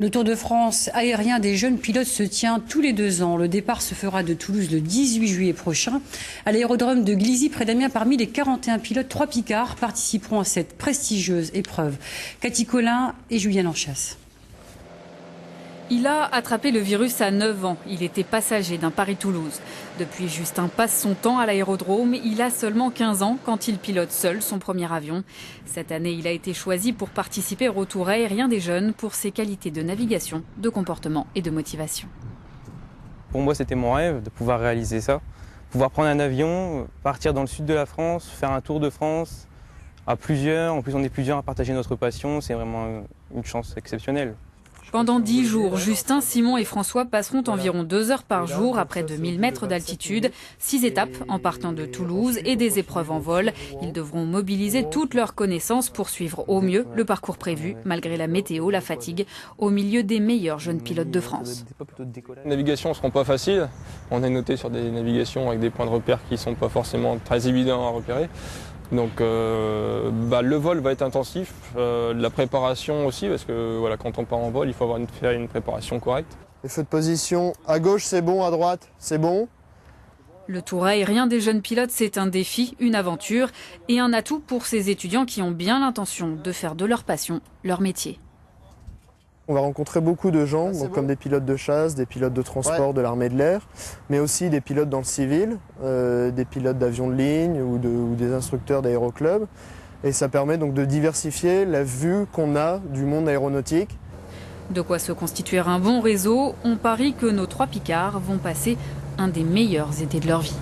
Le Tour de France aérien des jeunes pilotes se tient tous les 2 ans. Le départ se fera de Toulouse le 18 juillet prochain. À l'aérodrome de Glizy, près d'Amiens, parmi les 41 pilotes, 3 Picards participeront à cette prestigieuse épreuve. Cathy Collin et Juliane Anchasse. Il a attrapé le virus à 9 ans. Il était passager d'un Paris-Toulouse. Depuis, Justin passe son temps à l'aérodrome. Il a seulement 15 ans quand il pilote seul son premier avion. Cette année, il a été choisi pour participer au Tour aérien des jeunes pour ses qualités de navigation, de comportement et de motivation. Pour moi, c'était mon rêve de pouvoir réaliser ça. Pouvoir prendre un avion, partir dans le sud de la France, faire un tour de France à plusieurs. En plus, on est plusieurs à partager notre passion. C'est vraiment une chance exceptionnelle. Pendant 10 jours, Justin, Simon et François passeront environ 2 heures par jour à près de 1000 mètres d'altitude, 6 étapes en partant de Toulouse et des épreuves en vol. Ils devront mobiliser toutes leurs connaissances pour suivre au mieux le parcours prévu, malgré la météo, la fatigue, au milieu des meilleurs jeunes pilotes de France. Les navigations ne seront pas faciles. On est noté sur des navigations avec des points de repère qui ne sont pas forcément très évidents à repérer. Donc le vol va être intensif, la préparation aussi, parce que voilà, quand on part en vol, il faut faire une préparation correcte. Les feux de position, à gauche c'est bon, à droite c'est bon. Le Tour aérien des jeunes pilotes, c'est un défi, une aventure et un atout pour ces étudiants qui ont bien l'intention de faire de leur passion leur métier. On va rencontrer beaucoup de gens, donc comme des pilotes de chasse, des pilotes de transport de l'armée de l'air, mais aussi des pilotes dans le civil, des pilotes d'avions de ligne ou des instructeurs d'aéroclub. Et ça permet donc de diversifier la vue qu'on a du monde aéronautique. De quoi se constituer un bon réseau. On parie que nos 3 Picards vont passer un des meilleurs étés de leur vie.